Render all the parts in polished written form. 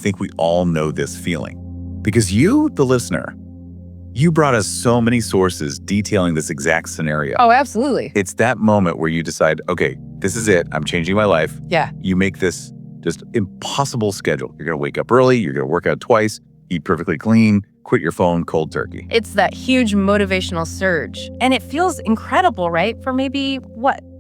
think we all know this feeling. Because you, the listener, you brought us so many sources detailing this exact scenario. Oh, absolutely. It's that moment where you decide, okay, this is it. I'm changing my life. Yeah. You make this just impossible schedule. You're going to wake up early. You're going to work out twice, eat perfectly clean, quit your phone cold turkey. It's that huge motivational surge. And it feels incredible, right? For maybe,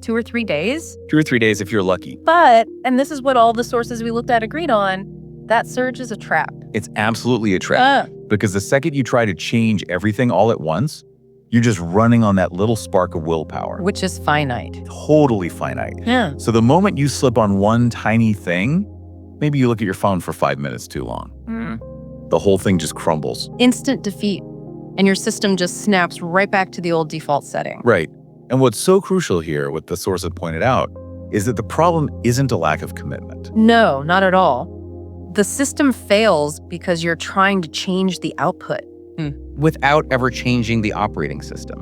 2 or 3 days? 2 or 3 days if you're lucky. But, and this is what all the sources we looked at agreed on, that surge is a trap. It's absolutely a trap. Because the second you try to change everything all at once, you're just running on that little spark of willpower. Which is finite. Totally finite. Yeah. So the moment you slip on one tiny thing, maybe you look at your phone for 5 minutes too long. The whole thing just crumbles. Instant defeat. And your system just snaps right back to the old default setting. Right. And what's so crucial here, what the source have pointed out, is that the problem isn't a lack of commitment. No, not at all. The system fails because you're trying to change the output. Without ever changing the operating system.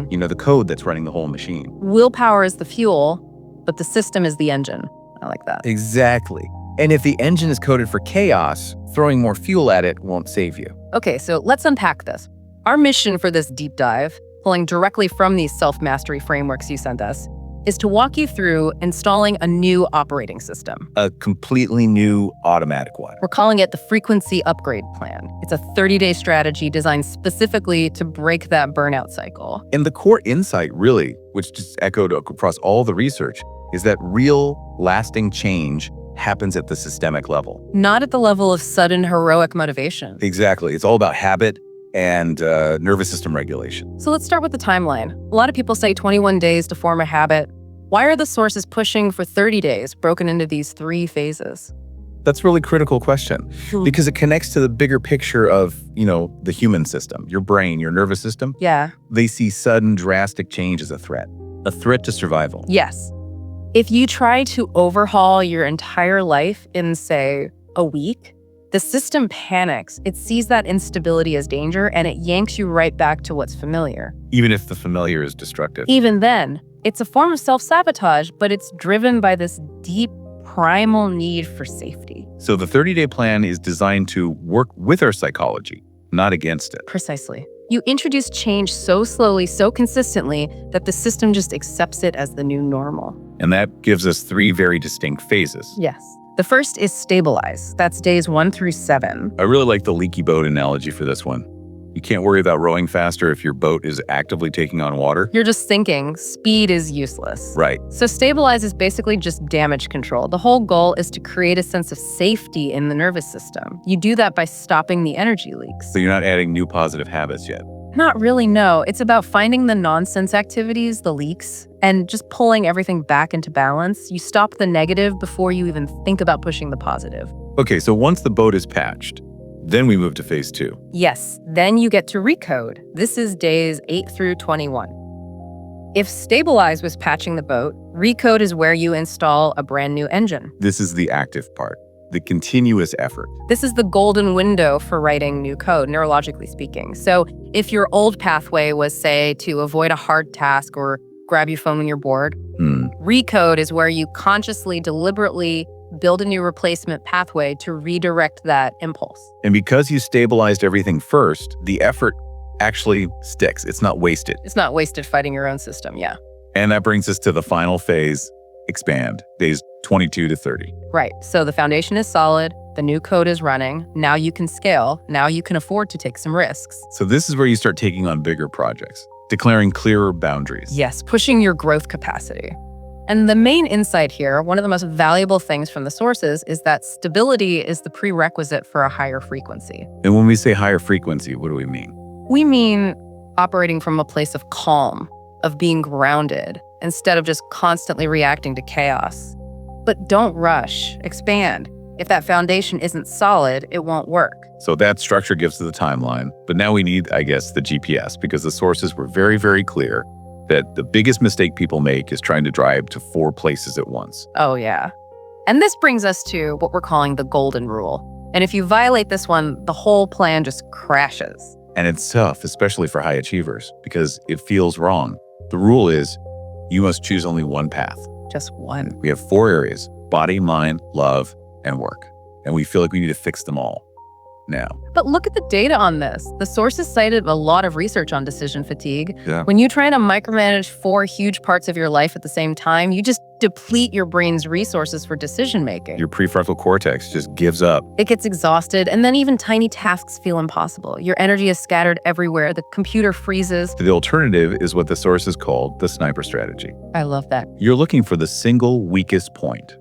You know, the code that's running the whole machine. Willpower is the fuel, but the system is the engine. I like that. Exactly. And if the engine is coded for chaos, throwing more fuel at it won't save you. Okay, so let's unpack this. Our mission for this deep dive, pulling directly from these self-mastery frameworks you sent us, is to walk you through installing a new operating system. A completely new automatic one. We're calling it the Frequency Upgrade Plan. It's a 30-day strategy designed specifically to break that burnout cycle. And the core insight, really, which just echoed across all the research, is that real, lasting change happens at the systemic level. Not at the level of sudden heroic motivation. Exactly. It's all about habit and nervous system regulation. So let's start with the timeline. A lot of people say 21 days to form a habit. Why are the sources pushing for 30 days, broken into these 3 phases? That's a really critical question because it connects to the bigger picture of, the human system, your brain, your nervous system. Yeah. They see sudden, drastic change as a threat to survival. Yes. If you try to overhaul your entire life in, say, a week, the system panics. It sees that instability as danger, and it yanks you right back to what's familiar. Even if the familiar is destructive. Even then, it's a form of self-sabotage, but it's driven by this deep, primal need for safety. So the 30-day plan is designed to work with our psychology, not against it. Precisely. You introduce change so slowly, so consistently, that the system just accepts it as the new normal. And that gives us 3 very distinct phases. Yes. The first is stabilize. That's days 1 through 7. I really like the leaky boat analogy for this one. You can't worry about rowing faster if your boat is actively taking on water. You're just sinking. Speed is useless. Right. So stabilize is basically just damage control. The whole goal is to create a sense of safety in the nervous system. You do that by stopping the energy leaks. So you're not adding new positive habits yet. Not really, no. It's about finding the nonsense activities, the leaks, and just pulling everything back into balance. You stop the negative before you even think about pushing the positive. Okay, so once the boat is patched, then we move to phase 2. Yes, then you get to Recode. This is days 8 through 21. If Stabilize was patching the boat, Recode is where you install a brand new engine. This is the active part, the continuous effort. This is the golden window for writing new code, neurologically speaking. So if your old pathway was, say, to avoid a hard task or grab your phone when you're bored, Recode is where you consciously, deliberately build a new replacement pathway to redirect that impulse. And because you stabilized everything first, the effort actually sticks. It's not wasted. It's not wasted fighting your own system, yeah. And that brings us to the final phase, expand, days 22 to 30. Right. So the foundation is solid. The new code is running. Now you can scale. Now you can afford to take some risks. So this is where you start taking on bigger projects, declaring clearer boundaries. Yes, pushing your growth capacity. And the main insight here, one of the most valuable things from the sources, is that stability is the prerequisite for a higher frequency. And when we say higher frequency, what do we mean? We mean operating from a place of calm, of being grounded, instead of just constantly reacting to chaos. But don't rush, expand. If that foundation isn't solid, it won't work. So that structure gives us the timeline. But now we need, I guess, the GPS, because the sources were very, very clear that the biggest mistake people make is trying to drive to 4 places at once. Oh, yeah. And this brings us to what we're calling the golden rule. And if you violate this one, the whole plan just crashes. And it's tough, especially for high achievers, because it feels wrong. The rule is you must choose only one path. Just one. We have 4 areas: body, mind, love, and work. and we feel like we need to fix them all now. But look at the data on this. The sources cited a lot of research on decision fatigue. Yeah. When you try to micromanage 4 huge parts of your life at the same time, you just deplete your brain's resources for decision making. Your prefrontal cortex just gives up. It gets exhausted, and then even tiny tasks feel impossible. Your energy is scattered everywhere. The computer freezes. The alternative is what the sources called the sniper strategy. I love that. You're looking for the single weakest point,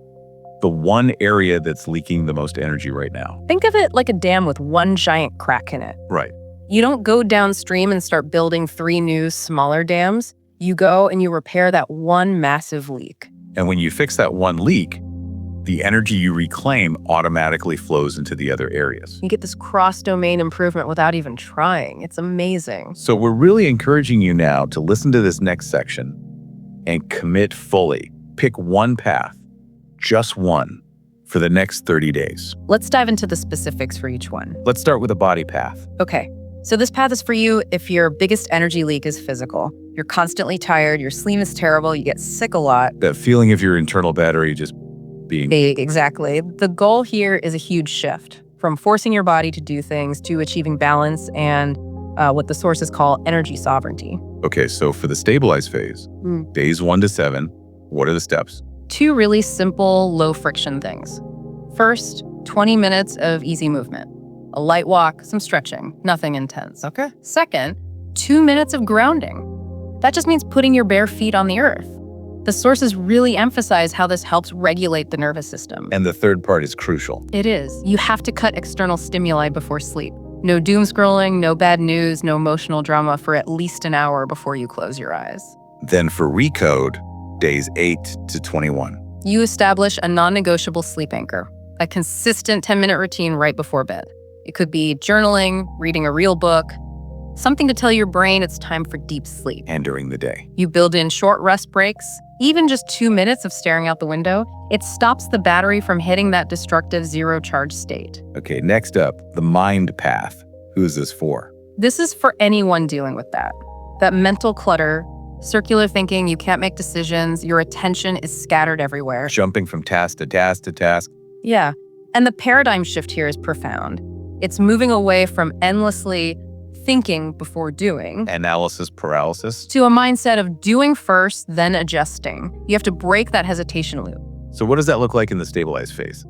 the one area that's leaking the most energy right now. Think of it like a dam with one giant crack in it. Right. You don't go downstream and start building 3 new, smaller dams. You go and you repair that one massive leak. And when you fix that one leak, the energy you reclaim automatically flows into the other areas. You get this cross-domain improvement without even trying. It's amazing. So we're really encouraging you now to listen to this next section and commit fully. Pick one path, just one, for the next 30 days. Let's dive into the specifics for each one. Let's start with a body path. Okay, so this path is for you if your biggest energy leak is physical. You're constantly tired, your sleep is terrible, you get sick a lot. That feeling of your internal battery just being... Exactly. The goal here is a huge shift from forcing your body to do things to achieving balance and what the sources call energy sovereignty. Okay, so for the stabilize phase, days 1 to 7, what are the steps? 2 really simple, low-friction things. First, 20 minutes of easy movement. A light walk, some stretching, nothing intense. Okay. Second, 2 minutes of grounding. That just means putting your bare feet on the earth. The sources really emphasize how this helps regulate the nervous system. And the third part is crucial. It is. You have to cut external stimuli before sleep. No doom scrolling, no bad news, no emotional drama for at least an hour before you close your eyes. Then for Recode, days 8 to 21. You establish a non-negotiable sleep anchor, a consistent 10-minute routine right before bed. It could be journaling, reading a real book, something to tell your brain it's time for deep sleep. And during the day. You build in short rest breaks, even just 2 minutes of staring out the window. It stops the battery from hitting that destructive zero-charge state. Okay, next up, the mind path. Who is this for? This is for anyone dealing with that. That mental clutter, circular thinking, you can't make decisions, your attention is scattered everywhere. Jumping from task to task to task. Yeah, and the paradigm shift here is profound. It's moving away from endlessly thinking before doing. Analysis paralysis. To a mindset of doing first, then adjusting. You have to break that hesitation loop. So what does that look like in the stabilize phase?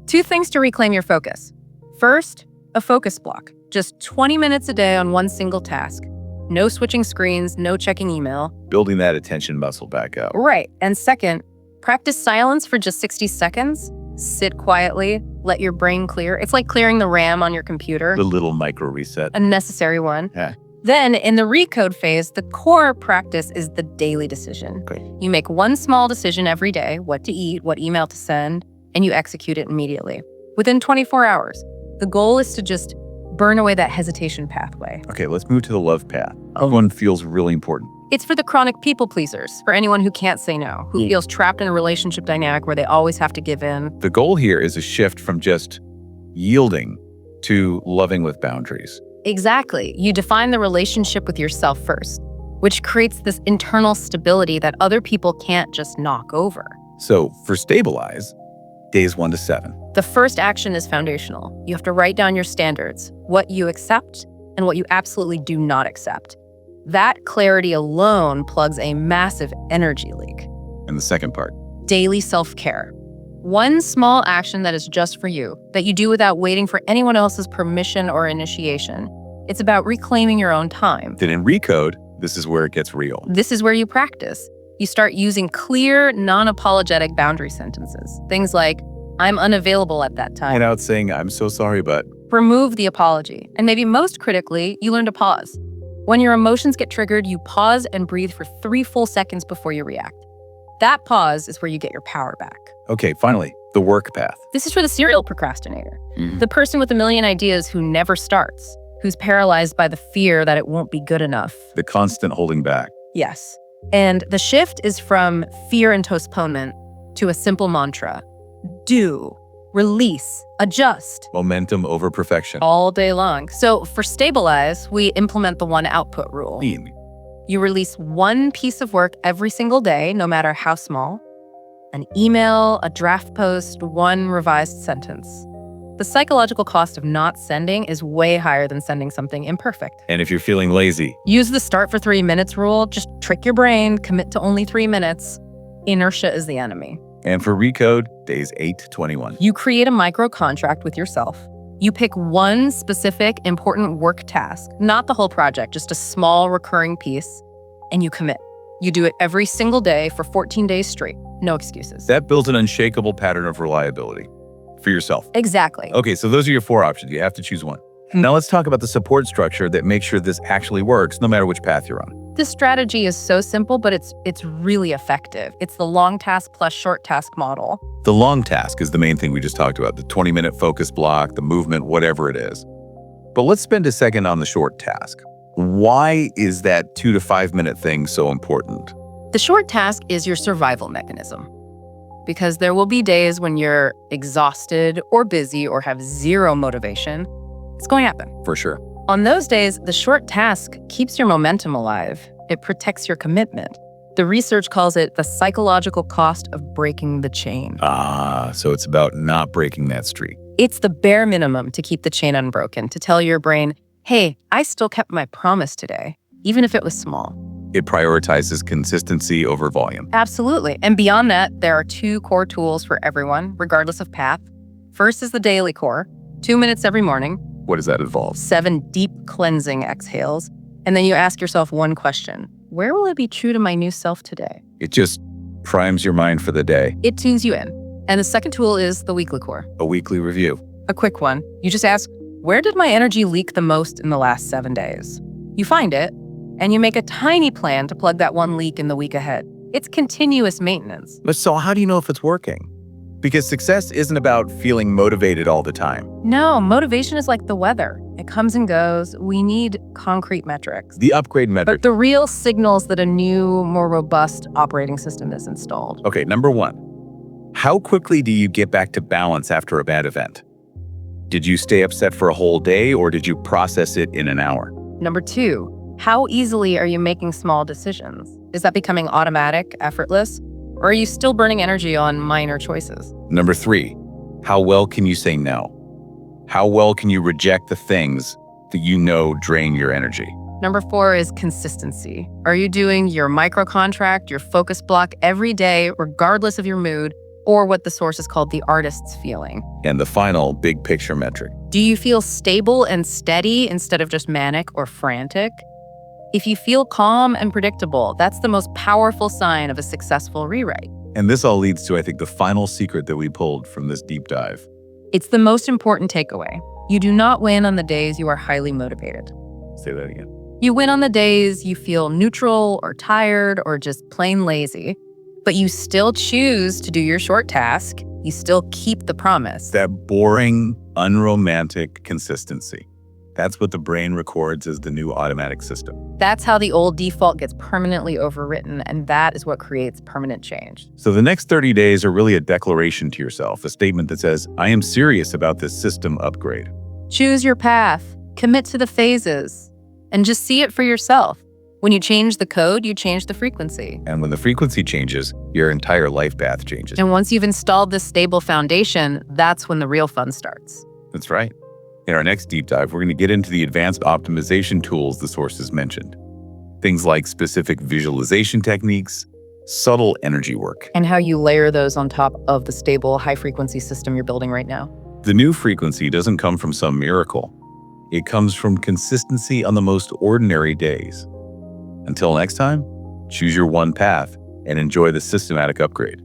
2 things to reclaim your focus. First, a focus block. Just 20 minutes a day on one single task. No switching screens, no checking email. Building that attention muscle back up. Right. And second, practice silence for just 60 seconds. Sit quietly, let your brain clear. It's like clearing the RAM on your computer. The little micro reset. A necessary one. Yeah. Then in the Recode phase, the core practice is the daily decision. Okay. You make one small decision every day, what to eat, what email to send, and you execute it immediately. Within 24 hours. The goal is to just burn away that hesitation pathway. Okay, let's move to the love path. This one feels really important. It's for the chronic people pleasers, for anyone who can't say no, who feels trapped in a relationship dynamic where they always have to give in. The goal here is a shift from just yielding to loving with boundaries. Exactly. You define the relationship with yourself first, which creates this internal stability that other people can't just knock over. So for stabilize, days 1 to 7. The first action is foundational. You have to write down your standards, what you accept and what you absolutely do not accept. That clarity alone plugs a massive energy leak. And the second part. Daily self-care. One small action that is just for you, that you do without waiting for anyone else's permission or initiation. It's about reclaiming your own time. Then in Recode, this is where it gets real. This is where you practice. You start using clear, non-apologetic boundary sentences. Things like, I'm unavailable at that time. Without saying, I'm so sorry, but... Remove the apology. And maybe most critically, you learn to pause. When your emotions get triggered, you pause and breathe for 3 full seconds before you react. That pause is where you get your power back. Okay, finally, the work path. This is for the serial procrastinator. The person with a million ideas who never starts, who's paralyzed by the fear that it won't be good enough. The constant holding back. Yes. And the shift is from fear and postponement to a simple mantra. Do, release, adjust. Momentum over perfection. All day long. So for stabilize, we implement the one output rule. Mean. You release one piece of work every single day, no matter how small. An email, a draft post, one revised sentence. The psychological cost of not sending is way higher than sending something imperfect. And if you're feeling lazy, use the start for 3 minutes rule. Just trick your brain, commit to only 3 minutes. Inertia is the enemy. and for Recode, days 8 to 21. You create a micro contract with yourself. You pick one specific important work task, not the whole project, just a small recurring piece, and you commit. You do it every single day for 14 days straight. No excuses. That builds an unshakable pattern of reliability for yourself. Exactly. Okay, so those are your 4 options. You have to choose one. Now let's talk about the support structure that makes sure this actually works no matter which path you're on. This strategy is so simple, but it's really effective. It's the long task plus short task model. The long task is the main thing we just talked about, the 20-minute focus block, the movement, whatever it is. But let's spend a second on the short task. Why is that 2 to 5 minute thing so important? The short task is your survival mechanism, because there will be days when you're exhausted or busy or have zero motivation. It's going to happen. For sure. On those days, the short task keeps your momentum alive. It protects your commitment. The research calls it the psychological cost of breaking the chain. So it's about not breaking that streak. It's the bare minimum to keep the chain unbroken, to tell your brain, hey, I still kept my promise today, even if it was small. It prioritizes consistency over volume. Absolutely. And beyond that, there are 2 core tools for everyone, regardless of path. First is the daily core, 2 minutes every morning. What does that involve? 7 deep cleansing exhales. And then you ask yourself one question: where will I be true to my new self today? It just primes your mind for the day. It tunes you in. And the second tool is the weekly core. A weekly review. A quick one. You just ask, where did my energy leak the most in the last 7 days? You find it, and you make a tiny plan to plug that one leak in the week ahead. It's continuous maintenance. But so how do you know if it's working? Because success isn't about feeling motivated all the time. No, motivation is like the weather. It comes and goes. We need concrete metrics. The upgrade metric. But the real signals that a new, more robust operating system is installed. Okay, number 1. How quickly do you get back to balance after a bad event? Did you stay upset for a whole day, or did you process it in an hour? Number 2, how easily are you making small decisions? Is that becoming automatic, effortless? Or are you still burning energy on minor choices? Number 3, how well can you say no? How well can you reject the things that you know drain your energy? Number 4 is consistency. Are you doing your micro contract, your focus block every day, regardless of your mood, or what the source is called the artist's feeling? And the final big picture metric. Do you feel stable and steady instead of just manic or frantic? If you feel calm and predictable, that's the most powerful sign of a successful rewrite. And this all leads to, I think, the final secret that we pulled from this deep dive. It's the most important takeaway. You do not win on the days you are highly motivated. Say that again. You win on the days you feel neutral or tired or just plain lazy, but you still choose to do your short task. You still keep the promise. That boring, unromantic consistency. That's what the brain records as the new automatic system. That's how the old default gets permanently overwritten, and that is what creates permanent change. So the next 30 days are really a declaration to yourself, a statement that says, I am serious about this system upgrade. Choose your path, commit to the phases, and just see it for yourself. When you change the code, you change the frequency. And when the frequency changes, your entire life path changes. And once you've installed this stable foundation, that's when the real fun starts. That's right. In our next deep dive, we're going to get into the advanced optimization tools the sources mentioned. Things like specific visualization techniques, subtle energy work. And how you layer those on top of the stable, high-frequency system you're building right now. The new frequency doesn't come from some miracle. It comes from consistency on the most ordinary days. Until next time, choose your one path and enjoy the systematic upgrade.